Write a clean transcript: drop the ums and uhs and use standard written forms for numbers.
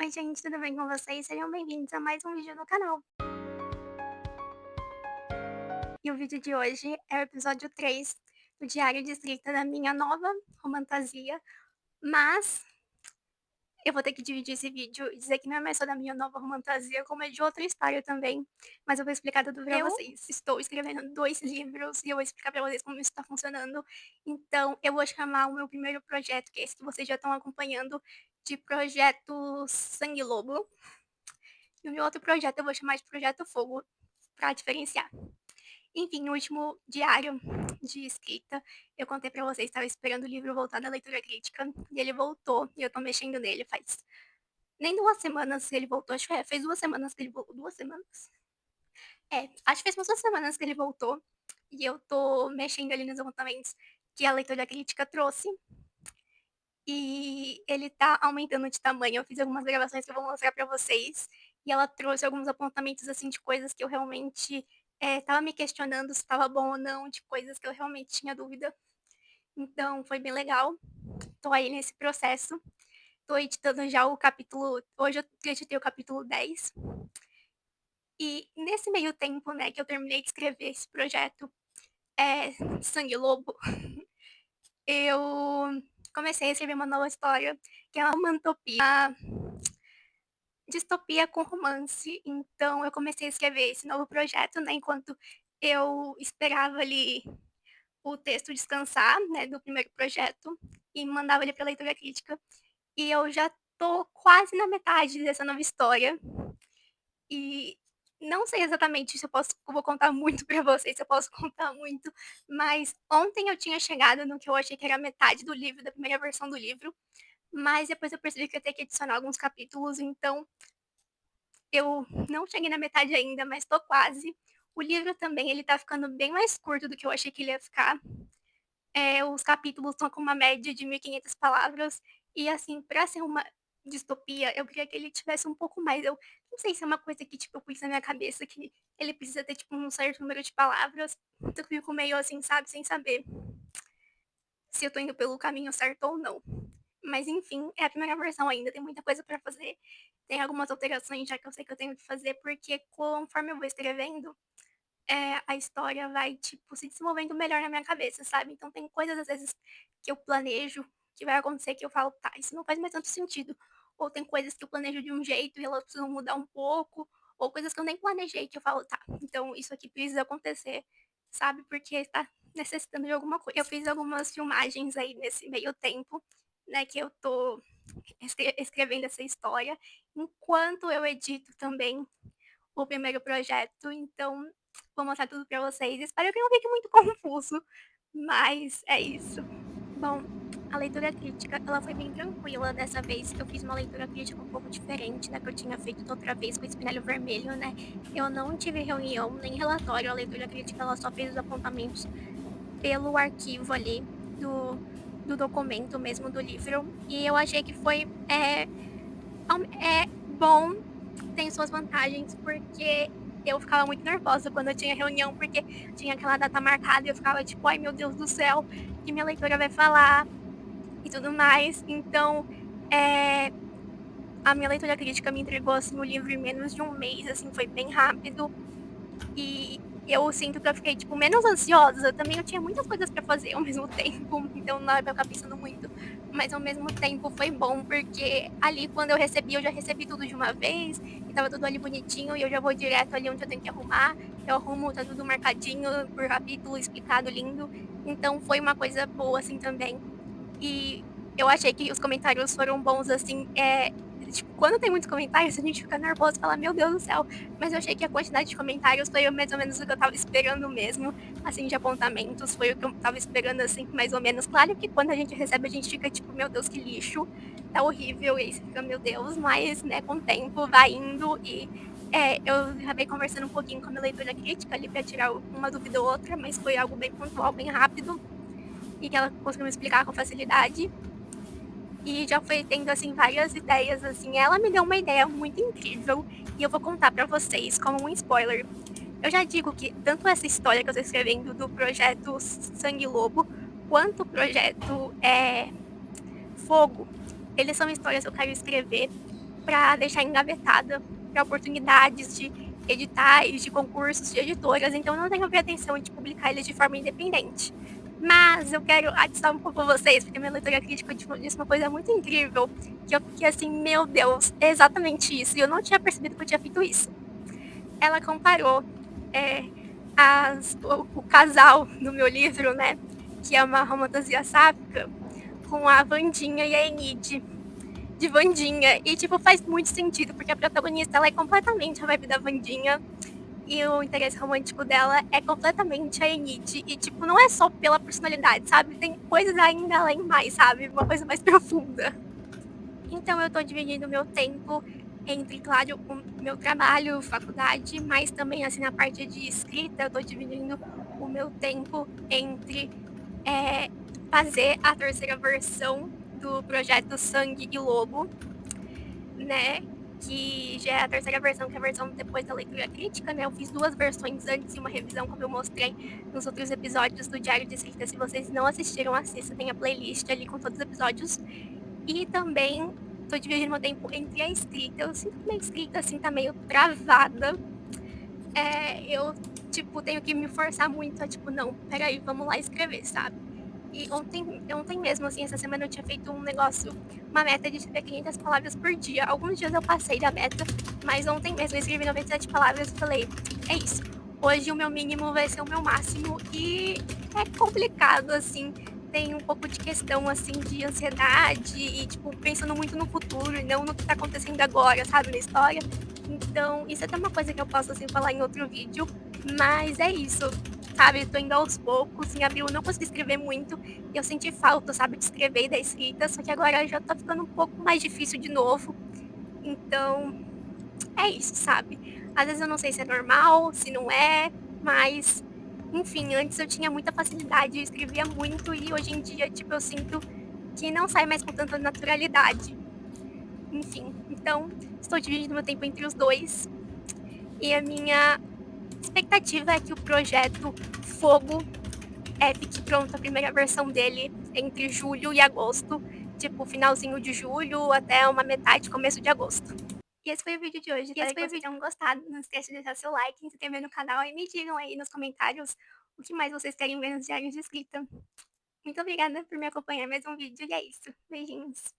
Oi, gente, tudo bem com vocês? Sejam bem-vindos a mais um vídeo no canal. E o vídeo de hoje é o episódio 3 do Diário de Escrita da minha nova romantasia, mas eu vou ter que dividir esse vídeo e dizer que não é mais só da minha nova romantasia, como é de outra história também, mas eu vou explicar tudo pra vocês. Estou escrevendo 2 livros e eu vou explicar pra vocês como isso tá funcionando. Então, eu vou chamar o meu primeiro projeto, que é esse que vocês já estão acompanhando, de Projeto Sangue Lobo. E o meu outro projeto eu vou chamar de Projeto Fogo, pra diferenciar. Enfim, no último diário de escrita, eu contei pra vocês, estava esperando o livro voltar da leitura crítica, e ele voltou, e eu tô mexendo nele faz nem 2 semanas que ele voltou, acho que fez 2 semanas que ele voltou, 2 semanas? É, acho que fez umas 2 semanas que ele voltou, e eu tô mexendo ali nos apontamentos que a leitura crítica trouxe, e ele tá aumentando de tamanho. Eu fiz algumas gravações que eu vou mostrar pra vocês, e ela trouxe alguns apontamentos, assim, de coisas que eu realmente, estava me questionando se estava bom ou não, de coisas que eu realmente tinha dúvida. Então foi bem legal. Tô aí nesse processo. Tô editando já o capítulo hoje eu editei o capítulo 10. E nesse meio tempo, né, que eu terminei de escrever esse projeto, Sangue Lobo, eu comecei a escrever uma nova história, que é uma mantopia distopia com romance. Então eu comecei a escrever esse novo projeto, né, enquanto eu esperava ali o texto descansar, né, do primeiro projeto e mandava ele para leitura crítica. E eu já tô quase na metade dessa nova história. E não sei exatamente se eu vou contar muito pra vocês, se eu posso contar muito, mas ontem eu tinha chegado no que eu achei que era metade do livro, da primeira versão do livro, mas depois eu percebi que eu ia ter que adicionar alguns capítulos, então eu não cheguei na metade ainda, mas tô quase. O livro também, ele tá ficando bem mais curto do que eu achei que ele ia ficar. Os capítulos estão com uma média de 1.500 palavras, e assim, pra ser uma distopia, eu queria que ele tivesse um pouco mais. Eu não sei se é uma coisa que, tipo, eu pus na minha cabeça que ele precisa ter, tipo, um certo número de palavras, então eu fico meio assim, sabe, sem saber se eu tô indo pelo caminho certo ou não. Mas enfim, é a primeira versão ainda, tem muita coisa pra fazer. Tem algumas alterações já que eu sei que eu tenho que fazer, porque conforme eu vou escrevendo, a história vai, tipo, se desenvolvendo melhor na minha cabeça, sabe? Então tem coisas, às vezes, que eu planejo que vai acontecer que eu falo, tá, isso não faz mais tanto sentido. Ou tem coisas que eu planejo de um jeito e elas precisam mudar um pouco, ou coisas que eu nem planejei que eu falo, tá, então isso aqui precisa acontecer, sabe? Porque tá necessitando de alguma coisa. Eu fiz algumas filmagens aí nesse meio tempo, né, que eu tô escrevendo essa história, enquanto eu edito também o primeiro projeto, então vou mostrar tudo pra vocês. Espero que não fique muito confuso, mas é isso. Bom, a leitura crítica, ela foi bem tranquila dessa vez. Eu fiz uma leitura crítica um pouco diferente da que eu tinha feito da outra vez com o espinelho vermelho, né? Eu não tive reunião nem relatório. A leitura crítica, ela só fez os apontamentos pelo arquivo ali do documento mesmo do livro. E eu achei que foi bom, tem suas vantagens, porque eu ficava muito nervosa quando eu tinha reunião, porque tinha aquela data marcada e eu ficava tipo, ai meu Deus do céu, o que minha leitora vai falar e tudo mais. Então, é, a minha leitura crítica me entregou assim, o livro em menos de um mês, assim, foi bem rápido. E eu sinto que eu fiquei, tipo, menos ansiosa. Também eu tinha muitas coisas pra fazer ao mesmo tempo, então não era pra eu ficar pensando muito. Mas ao mesmo tempo foi bom, porque ali quando eu já recebi tudo de uma vez, e tava tudo ali bonitinho, e eu já vou direto ali onde eu tenho que arrumar. Eu arrumo, tá tudo marcadinho, por capítulo, explicado, lindo. Então foi uma coisa boa, assim, também. E eu achei que os comentários foram bons, assim, tipo, quando tem muitos comentários, a gente fica nervoso e fala, meu Deus do céu. Mas eu achei que a quantidade de comentários foi mais ou menos o que eu tava esperando mesmo, assim, de apontamentos, foi o que eu tava esperando, assim, mais ou menos. Claro que quando a gente recebe, a gente fica tipo, meu Deus, que lixo, tá horrível, e aí você fica, meu Deus, mas, né, com o tempo vai indo e eu acabei conversando um pouquinho com a minha leitora crítica ali pra tirar uma dúvida ou outra, mas foi algo bem pontual, bem rápido, e que ela conseguiu me explicar com facilidade. E já foi tendo, assim, várias ideias, assim. Ela me deu uma ideia muito incrível e eu vou contar pra vocês como um spoiler. Eu já digo que tanto essa história que eu tô escrevendo do projeto Sangue Lobo, quanto o projeto Fogo, eles são histórias que eu quero escrever para deixar engavetada para oportunidades de editais, de concursos, de editoras, então eu não tenho pretensão de publicar ele de forma independente. Mas eu quero atiçar um pouco vocês, porque minha leitora crítica disse uma coisa muito incrível, que eu fiquei assim, meu Deus, é exatamente isso, e eu não tinha percebido que eu tinha feito isso. Ela comparou é, o casal do meu livro, né, que é uma romantasia sáfica, com a Wandinha e a Enid de Wandinha. E, tipo, faz muito sentido, porque a protagonista ela é completamente a vibe da Wandinha. E o interesse romântico dela é completamente a Enid. E, tipo, não é só pela personalidade, sabe? Tem coisas ainda além mais, sabe? Uma coisa mais profunda. Então eu tô dividindo o meu tempo entre, claro, o meu trabalho, faculdade, mas também, assim, na parte de escrita, eu tô dividindo o meu tempo entre é, fazer a terceira versão do projeto Sangue e Lobo, né? Que já é a terceira versão, que é a versão depois da leitura crítica, né? Eu fiz duas versões antes e uma revisão, como eu mostrei nos outros episódios do Diário de Escrita. Se vocês não assistiram, assista, tem a playlist ali com todos os episódios. E também tô dividindo meu tempo entre a escrita. Eu sinto que minha escrita, assim, tá meio travada. Eu, tipo, tenho que me forçar muito a, tipo, não, peraí, vamos lá escrever, sabe? E ontem mesmo, assim, essa semana eu tinha feito um negócio, uma meta de escrever 500 palavras por dia. Alguns dias eu passei da meta, mas ontem mesmo eu escrevi 97 palavras e falei, é isso. Hoje o meu mínimo vai ser o meu máximo e é complicado, assim. Tem um pouco de questão, assim, de ansiedade e, tipo, pensando muito no futuro e não no que tá acontecendo agora, sabe, na história. Então, isso é até uma coisa que eu posso, assim, falar em outro vídeo, mas é isso, sabe? Tô indo aos poucos. Em abril eu não consegui escrever muito. E eu senti falta, sabe, de escrever e da escrita. Só que agora já tá ficando um pouco mais difícil de novo. Então, é isso, sabe? Às vezes eu não sei se é normal, se não é, mas. Enfim, antes eu tinha muita facilidade, eu escrevia muito e hoje em dia, tipo, eu sinto que não sai mais com tanta naturalidade. Enfim, então estou dividindo meu tempo entre os dois. E a minha expectativa é que o projeto Fogo fique pronto a primeira versão dele entre julho e agosto, tipo finalzinho de julho até uma metade, começo de agosto. E esse foi o vídeo de hoje, espero que vocês tenham gostado. Não esqueça de deixar seu like, se inscrever no canal e me digam aí nos comentários o que mais vocês querem ver nos diários de escrita. Muito obrigada por me acompanhar em mais um vídeo e é isso. Beijinhos.